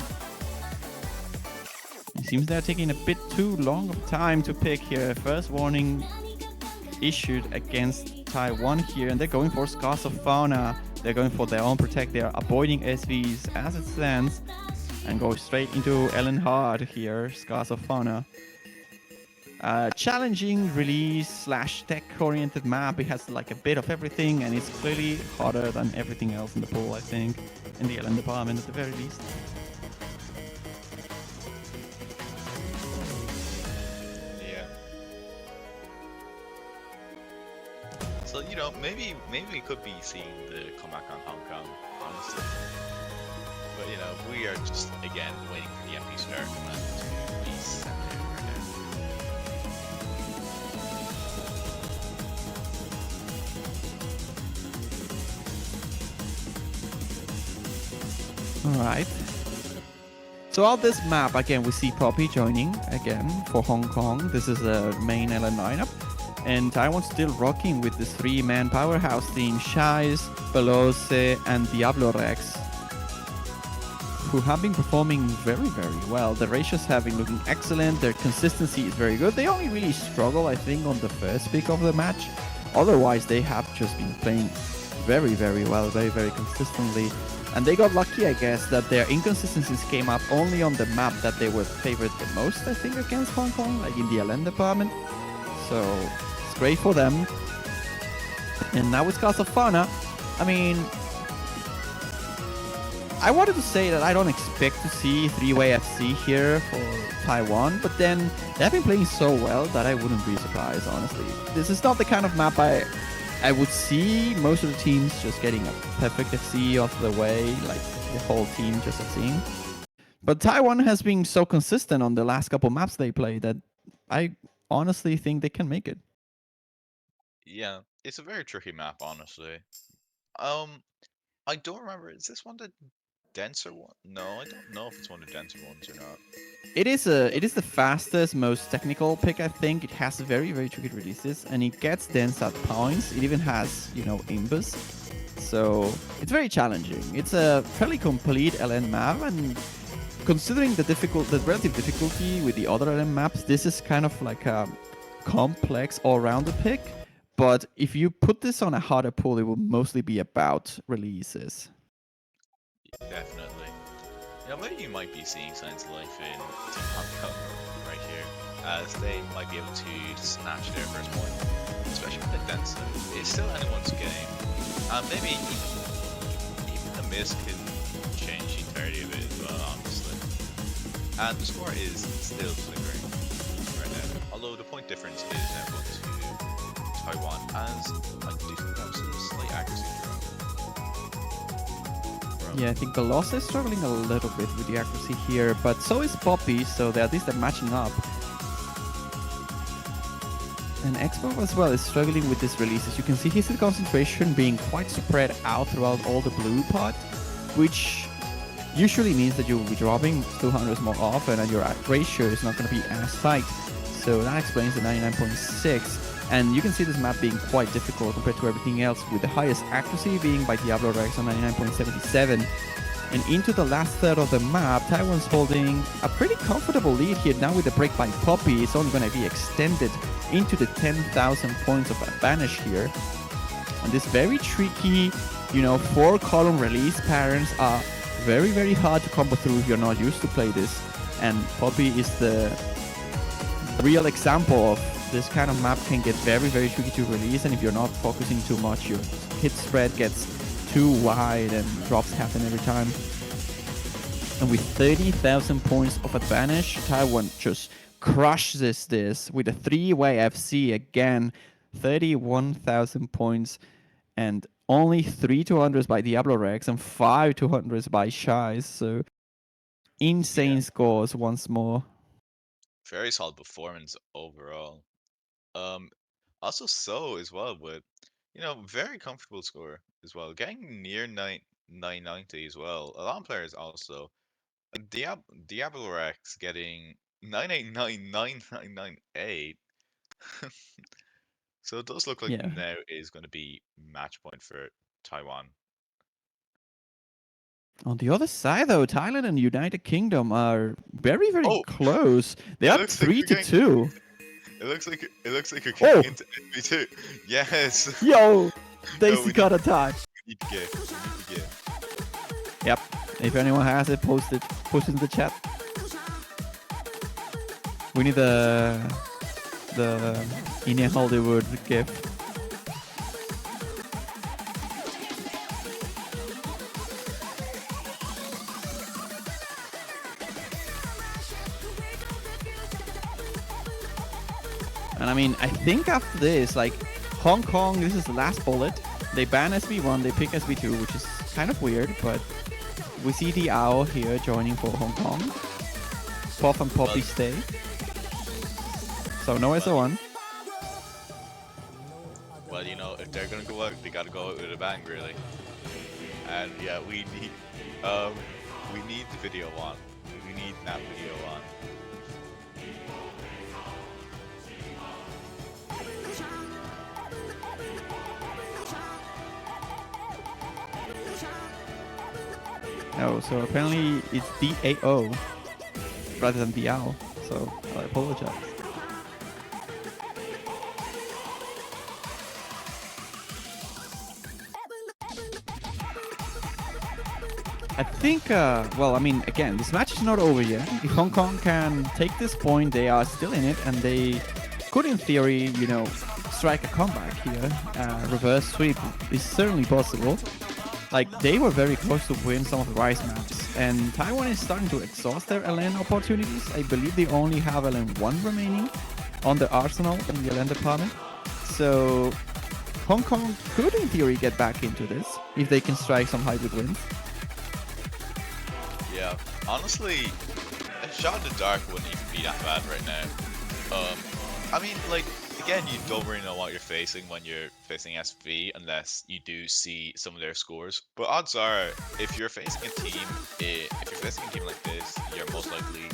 it seems they're taking a bit too long of time to pick here. First warning issued against Taiwan here, and they're going for Scars of Fauna. They're going for their own protect. They're avoiding SVs as it stands and go straight into Ellen Hard here, Scars of Fauna. Challenging release slash tech oriented map. It has like a bit of everything, and it's clearly harder than everything else in the pool, I think, in the Ellen department at the very least. Yeah. So you know, maybe we could be seeing the comeback on Hong Kong, honestly. But you know, we are just again waiting for the MP start and to be sent over again. Alright. So on this map, again, we see Poppy joining again for Hong Kong. This is the main LN lineup. And Taiwan's still rocking with this 3-man powerhouse team, Shies, Belose, and Diablo Rex, who have been performing very, very well. The ratios have been looking excellent. Their consistency is very good. They only really struggle, I think, on the first pick of the match. Otherwise, they have just been playing very, very well, very, very consistently. And they got lucky, I guess, that their inconsistencies came up only on the map that they were favored the most, I think, against Hong Kong, like in the LN department. So it's great for them. And now with Scars of Fauna, I mean, I wanted to say that I don't expect to see 3-way FC here for Taiwan, but then they've been playing so well that I wouldn't be surprised, honestly. This is not the kind of map I would see most of the teams just getting a perfect FC off the way, like the whole team just FCing. But Taiwan has been so consistent on the last couple maps they played that I honestly think they can make it. Yeah, it's a very tricky map, honestly. I don't remember. Is this one the denser one? No, I don't know if it's one of the denser ones or not. It is the fastest, most technical pick, I think. It has very, very tricky releases, and it gets dense at points. It even has, you know, Imbus. So it's very challenging. It's a fairly complete LN map, and considering the relative difficulty with the other LN maps, this is kind of like a complex all-rounder pick. But if you put this on a harder pool, it will mostly be about releases. Definitely. Yeah, maybe you might be seeing signs of life in Team Hong Kong right here, as they might be able to snatch their first point, especially with the Denso. It's still anyone's game, and maybe even the miss can change the entirety of it as well, honestly. And the score is still flickering right now, although the point difference is now going to Taiwan, as I do think that was a slight accuracy drop. Yeah, I think the loss is struggling a little bit with the accuracy here, but so is Poppy, so at least they're matching up. And Expo as well is struggling with this release. As you can see, his concentration being quite spread out throughout all the blue pot, which usually means that you will be dropping 200s more often and your ratio is not going to be as tight. So that explains the 99.6. And you can see this map being quite difficult compared to everything else, with the highest accuracy being by Diablo Rex on 99.77. And into the last third of the map, Taiwan's holding a pretty comfortable lead here. Now with the break by Poppy, it's only going to be extended into the 10,000 points of advantage here. And this very tricky, 4-column release patterns are very, very hard to combo through if you're not used to play this. And Poppy is the real example of this kind of map can get very, very tricky to release, and if you're not focusing too much, your hit spread gets too wide and drops happen every time. And with 30,000 points of advantage, Taiwan just crushes this with a 3-way FC again. 31,000 points and only 3 200s by Diablo Rex and 5 200s by Shies. So insane scores once more. Very solid performance overall. Also So as well with, very comfortable score as well, getting near 990 as well. A lot of players also. Diablo Rex getting 9899998. So it does look like Yeah. now is going to be match point for Taiwan. On the other side, though, Thailand and United Kingdom are very, very Oh, close. They it are looks like 3 we're to getting. 2. It looks like we're Oh, getting into NB2. Yes. yo, Yo, Daisy got a tie. we need to get. We need to get. Yep. If anyone has it, post it in the chat. We need the Indian Hollywood gif. And I mean, I think after this, like, Hong Kong, this is the last bullet. They ban SB1, they pick SB2, which is kind of weird, but we see the Owl here joining for Hong Kong. Puff and Poppy stay. So no SO1. Well, if they're gonna go out, they gotta go out with a bang, really. And yeah, we need the video on. We need that video on. No, so apparently it's DAO rather than DAO. So I apologize. I think, well, I mean, again, this match is not over yet. If Hong Kong can take this point, they are still in it, and they could, in theory, strike a comeback here. Reverse sweep is certainly possible. Like, they were very close to win some of the Rise maps, and Taiwan is starting to exhaust their LN opportunities. I believe they only have LN1 remaining on their arsenal in the LN department. So Hong Kong could, in theory, get back into this if they can strike some hybrid wins. Yeah, honestly, a shot in the dark wouldn't even be that bad right now. I mean, like, again, you don't really know what you're facing when you're facing SV unless you do see some of their scores. But odds are, if you're facing a team, like this, you're most likely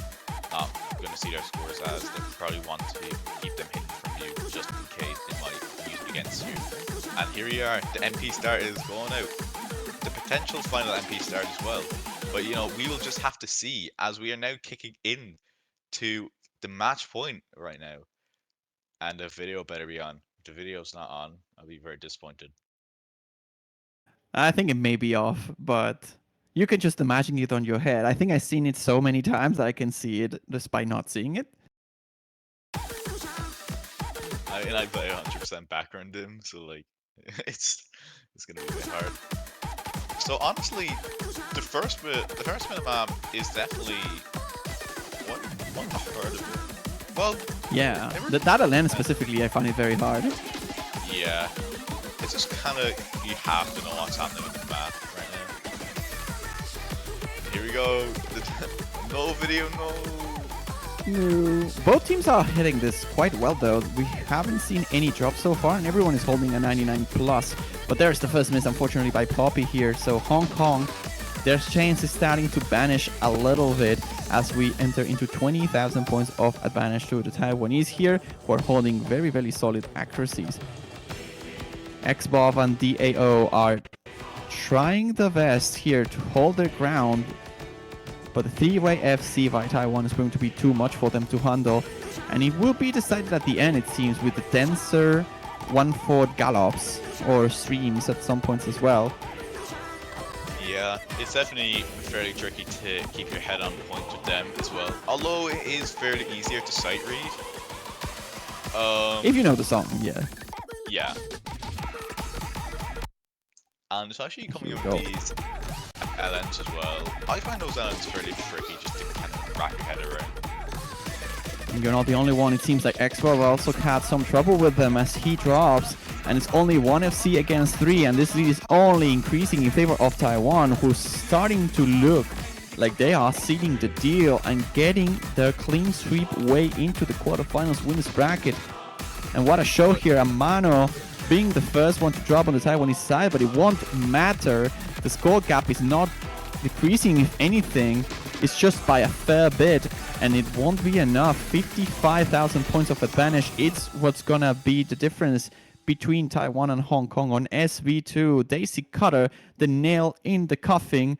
not going to see their scores, as they probably want to keep them hidden from you just in case they might use it against you. And here you are, the MP start is going out. The potential final MP start as well. But we will just have to see, as we are now kicking in to the match point right now. And the video better be on. If the video's not on, I'll be very disappointed. I think it may be off, but you can just imagine it on your head. I think I've seen it so many times that I can see it just by not seeing it. I play 100% background dim, so like it's gonna be a bit hard. So honestly, the first minimap is definitely one the hard of it. Well, Yeah, never, the data lens specifically, I find it very hard. yeah, it's just kind of you have to know what's happening with the map right now. Here we go. No video, no. No. Both teams are hitting this quite well though. We haven't seen any drops so far and everyone is holding a 99 plus. But there's the first miss unfortunately by Poppy here. So Hong Kong, their chance is starting to vanish a little bit as we enter into 20,000 points of advantage to the Taiwanese here who are holding very, very solid accuracies. XBOV and DAO are trying the best here to hold their ground, but the 3-way FC by Taiwan is going to be too much for them to handle, and it will be decided at the end, it seems, with the denser 1/4 gallops or streams at some points as well. Yeah, it's definitely fairly tricky to keep your head on point with them as well. Although it is fairly easier to sight read. If you know the song, yeah. Yeah. And it's actually coming Here up we go. with these LNs as well. I find those LNs fairly tricky just to kind of wrap your head around. And you're not the only one. It seems like XBOV also had some trouble with them as he drops. And it's only 1 FC against 3. And this lead is only increasing in favor of Taiwan, who's starting to look like they are sealing the deal and getting their clean sweep way into the quarterfinals winners bracket. And what a show here. Amano being the first one to drop on the Taiwanese side, but it won't matter. The score gap is not decreasing, if anything. It's just by a fair bit, and it won't be enough. 55,000 points of advantage. It's what's gonna be the difference between Taiwan and Hong Kong on SV2. Daisy Cutter, the nail in the coffin.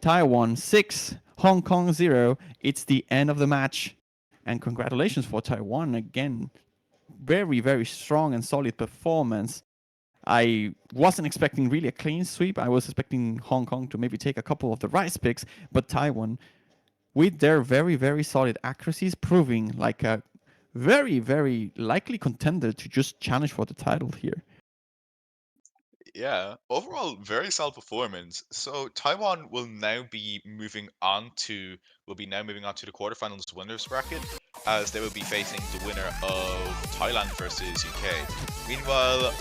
Taiwan 6, Hong Kong 0. It's the end of the match. And congratulations for Taiwan again. Very, very strong and solid performance. I wasn't expecting really a clean sweep. I was expecting Hong Kong to maybe take a couple of the rice picks, but Taiwan, with their very, very solid accuracies, proving like a very, very likely contender to just challenge for the title here. Yeah, overall, very solid performance. So Taiwan will now be moving on to the quarterfinals winners bracket, as they will be facing the winner of Thailand versus UK. Meanwhile,